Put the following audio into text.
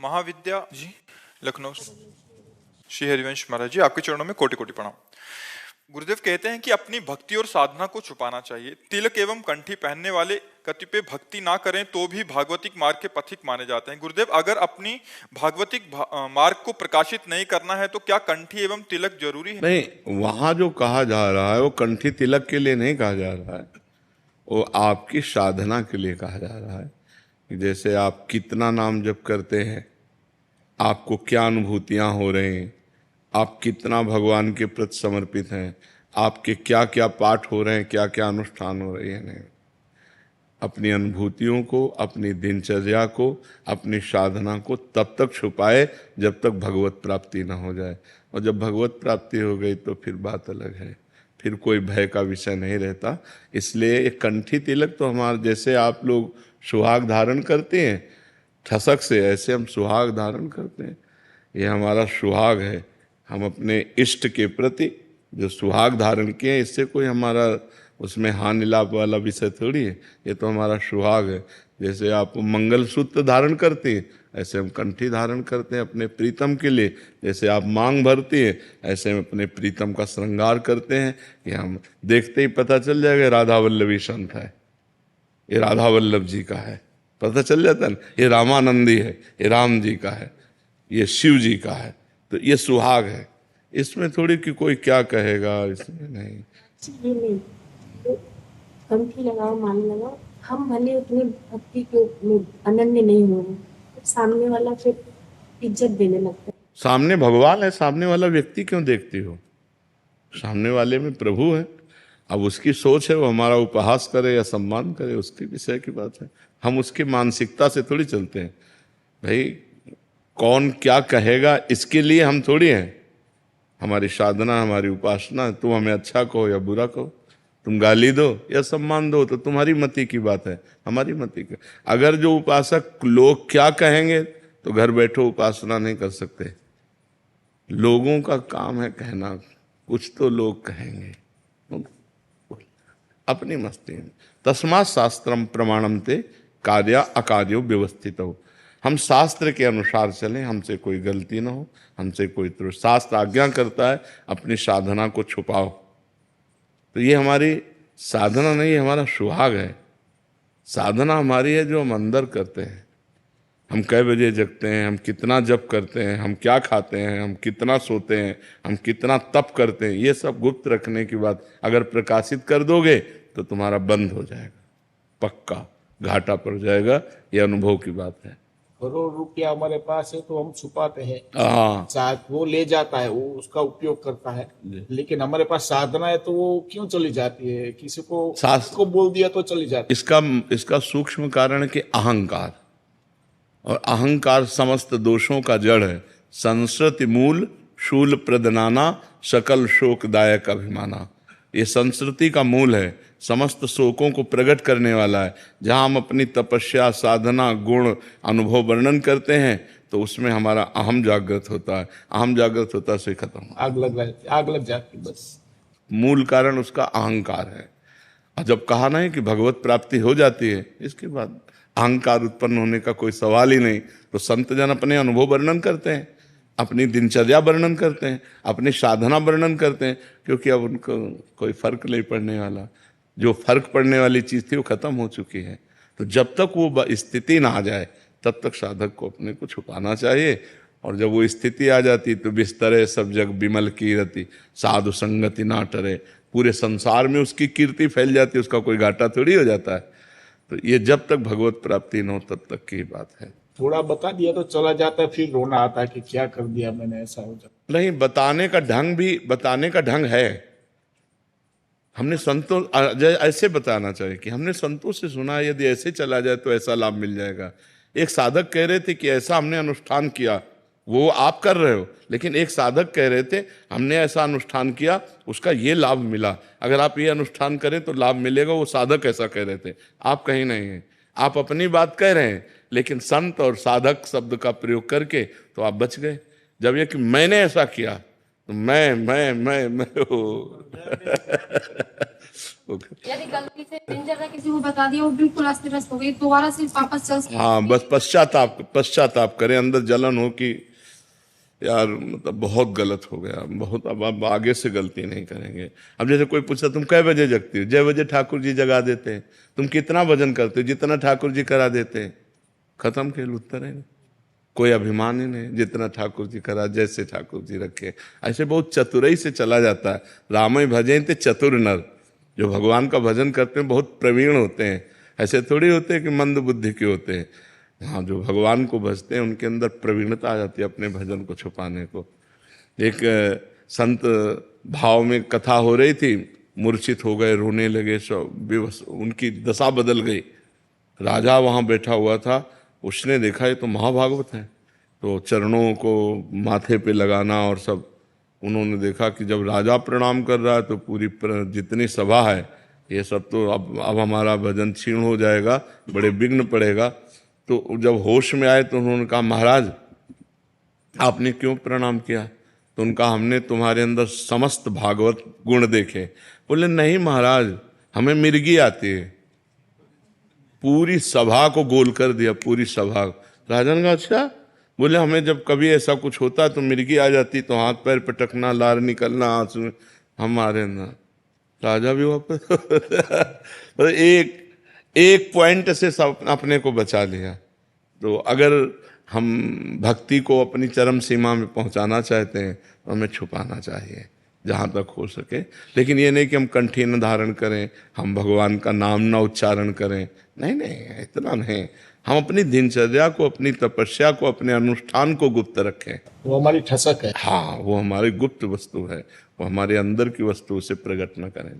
महाविद्या जी, लखनऊ। श्री हरिवंश महाराज जी, आपके चरणों में कोटि कोटि प्रणाम। गुरुदेव कहते हैं कि अपनी भक्ति और साधना को छुपाना चाहिए। तिलक एवं कंठी पहनने वाले कतिपय भक्ति ना करें तो भी भागवतिक मार्ग के पथिक माने जाते हैं। गुरुदेव, अगर अपनी भागवतिक मार्ग को प्रकाशित नहीं करना है तो क्या कंठी एवं तिलक जरूरी है? नहीं, वहां जो कहा जा रहा है वो कंठी तिलक के लिए नहीं कहा जा रहा है, वो आपकी साधना के लिए कहा जा रहा है। जैसे आप कितना नाम जप करते हैं, आपको क्या अनुभूतियां हो रही हैं, आप कितना भगवान के प्रति समर्पित हैं, आपके क्या क्या पाठ हो रहे हैं, क्या क्या अनुष्ठान हो रहे हैं। नहीं, अपनी अनुभूतियों को, अपनी दिनचर्या को, अपनी साधना को तब तक छुपाए जब तक भगवत प्राप्ति न हो जाए। और जब भगवत प्राप्ति हो गई तो फिर बात अलग है, फिर कोई भय का विषय नहीं रहता। इसलिए एक कंठी तिलक तो हमारे जैसे आप लोग सुहाग धारण करते हैं ठसक से, ऐसे हम सुहाग धारण करते हैं। ये हमारा सुहाग है, हम अपने इष्ट के प्रति जो सुहाग धारण किए हैं, इससे कोई हमारा उसमें हानि लाभ वाला विषय थोड़ी है, ये तो हमारा सुहाग है। जैसे आप मंगलसूत्र धारण करते हैं, ऐसे हम कंठी धारण करते हैं अपने प्रीतम के लिए। जैसे आप मांग भरती हैं, ऐसे हम अपने प्रीतम का श्रृंगार करते हैं। ये हम देखते ही पता चल जाएगा राधा वल्लभी संत है, ये राधा वल्लभ जी का है, पता चल जाता है ना। ये रामानंदी है, ये राम जी का है, ये शिव जी का है। तो ये सुहाग है, इसमें थोड़ी कि कोई क्या कहेगा, इसमें नहीं। कंठी लगाओ, मान लगाओ, हम भले उतने भक्ति के अनन्य नहीं हो रहे, सामने वाला फिर इज्जत देने लगता है। सामने भगवान है, सामने वाला व्यक्ति क्यों देखती हो? सामने वाले में प्रभु है। अब उसकी सोच है, वो हमारा उपहास करे या सम्मान करे, उसके विषय की बात है। हम उसकी मानसिकता से थोड़ी चलते हैं। भाई कौन क्या कहेगा इसके लिए हम थोड़ी हैं। हमारी साधना, हमारी उपासना, तुम हमें अच्छा कहो या बुरा कहो, तुम गाली दो या सम्मान दो, तो तुम्हारी मति की बात है, हमारी मति की। अगर जो उपासक लोग क्या कहेंगे तो घर बैठो उपासना नहीं कर सकते। लोगों का काम है कहना, कुछ तो लोग कहेंगे, अपनी मस्ती में। तस्मात् शास्त्रम प्रमाणम ते कार्य अकार्यो व्यवस्थित हो। हम शास्त्र के अनुसार चलें, हमसे कोई गलती ना हो, हमसे कोई त्रुटि। शास्त्र आज्ञा करता है अपनी साधना को छुपाओ, तो ये हमारी साधना नहीं, हमारा सुहाग है। साधना हमारी है जो हम अंदर करते हैं। हम कै बजे जगते हैं, हम कितना जप करते हैं, हम क्या खाते हैं, हम कितना सोते हैं, हम कितना तप करते हैं, ये सब गुप्त रखने की बात अगर प्रकाशित कर दोगे तो तुम्हारा बंद हो जाएगा, पक्का घाटा पड़ जाएगा। ये अनुभव की बात है। करोड़ रुपया हमारे पास है तो हम छुपाते हैं, हाँ, वो ले जाता है, वो उसका उपयोग करता है। लेकिन हमारे पास साधना है तो वो क्यों चली जाती है? किसी को बोल दिया तो चली जाती है। इसका सूक्ष्म कारण के अहंकार, और अहंकार समस्त दोषों का जड़ है। संस्कृति मूल शूल प्रदनाना सकल शोकदायक अभिमाना। ये संस्कृति का मूल है, समस्त शोकों को प्रकट करने वाला है। जहाँ हम अपनी तपस्या, साधना, गुण, अनुभव वर्णन करते हैं तो उसमें हमारा अहम जागृत होता है। अहम जागृत होता से खत्म, आग लग जाती बस। मूल कारण उसका अहंकार है। और जब कहा नहीं कि भगवत प्राप्ति हो जाती है, इसके बाद अहंकार उत्पन्न होने का कोई सवाल ही नहीं। तो संत जन अपने अनुभव वर्णन करते हैं, अपनी दिनचर्या वर्णन करते हैं, अपनी साधना वर्णन करते हैं, क्योंकि अब उनको कोई फर्क नहीं पड़ने वाला। जो फर्क पड़ने वाली चीज़ थी वो खत्म हो चुकी है। तो जब तक वो स्थिति ना आ जाए तब तक साधक को अपने को छुपाना चाहिए। और जब वो स्थिति आ जाती तो बिस्तरे सब जग विमल कीर्ति, साधु संगति ना टरे। पूरे संसार में उसकी कीर्ति फैल जाती, उसका कोई घाटा थोड़ी हो जाता है। तो ये जब तक भगवत प्राप्ति न हो तब तक की बात है। थोड़ा बता दिया तो चला जाता है, फिर रोना आता है कि क्या कर दिया मैंने, ऐसा हो जाता। नहीं, बताने का ढंग है। हमने संतों ऐसे बताना चाहिए कि हमने संतों से सुना, यदि ऐसे चला जाए तो ऐसा लाभ मिल जाएगा। एक साधक कह रहे थे कि ऐसा हमने अनुष्ठान किया, वो आप कर रहे हो, लेकिन एक साधक कह रहे थे हमने ऐसा अनुष्ठान किया, उसका ये लाभ मिला, अगर आप ये अनुष्ठान करें तो लाभ मिलेगा। वो साधक ऐसा कह रहे थे, आप कहीं नहीं हैं। आप अपनी बात कह रहे हैं, लेकिन संत और साधक शब्द का प्रयोग करके तो आप बच गए। जब ये कि मैंने ऐसा किया तो मैं यदि गलती से दिनचर्या किसी को बता दिया और बिल्कुल अस्त व्यस्त हो गई, दोबारा से वापस चल सकते? हाँ, बस पश्चाताप करें, अंदर जलन हो कि यार मतलब बहुत गलत हो गया, बहुत, अब आगे से गलती नहीं करेंगे। अब जैसे कोई पूछता तुम कै बजे जगती हो? 6 बजे ठाकुर जी जगा देते हैं। तुम कितना वजन करते हो? जितना ठाकुर जी करा देते हैं। खत्म खेल, उत्तर है। कोई अभिमान ही नहीं, जितना ठाकुर जी करा, जैसे ठाकुर जी रखे। ऐसे बहुत चतुराई से चला जाता है। रामय भजन ते चतुर नर, जो भगवान का भजन करते हैं बहुत प्रवीण होते हैं। ऐसे थोड़ी होते हैं कि मंद बुद्धि के होते हैं। हाँ, जो भगवान को भजते हैं उनके अंदर प्रवीणता आ जाती है अपने भजन को छुपाने को। एक संत भाव में कथा हो रही थी, मूर्छित हो गए, रोने लगे, सब बेबस, उनकी दशा बदल गई। राजा वहाँ बैठा हुआ था, उसने देखा ये तो महाभागवत है, तो चरणों को माथे पे लगाना और सब। उन्होंने देखा कि जब राजा प्रणाम कर रहा है तो पूरी जितनी सभा है ये सब तो अब हमारा भजन क्षीण हो जाएगा, बड़े विघ्न पड़ेगा। तो जब होश में आए तो उन्होंने कहा महाराज आपने क्यों प्रणाम किया? तो उनका हमने तुम्हारे अंदर समस्त भागवत गुण देखे। बोले नहीं महाराज, हमें मिर्गी आती है। पूरी सभा को गोल कर दिया, पूरी सभा। राजा ने कहा अच्छा? बोले हमें जब कभी ऐसा कुछ होता तो मिर्गी आ जाती, तो हाथ पैर पटकना, लार निकलना आंसू हमारे अंदर। राजा भी वापस तो एक पॉइंट से सब अपने को बचा लिया। तो अगर हम भक्ति को अपनी चरम सीमा में पहुंचाना चाहते हैं तो हमें छुपाना चाहिए जहाँ तक हो सके। लेकिन ये नहीं कि हम कंठी न धारण करें, हम भगवान का नाम न उच्चारण करें, नहीं नहीं, इतना नहीं। हम अपनी दिनचर्या को, अपनी तपस्या को, अपने अनुष्ठान को गुप्त रखें। वो हमारी ठसक है। हाँ, वो हमारी गुप्त वस्तु है, वो हमारे अंदर की वस्तु, उसे प्रकट न करें।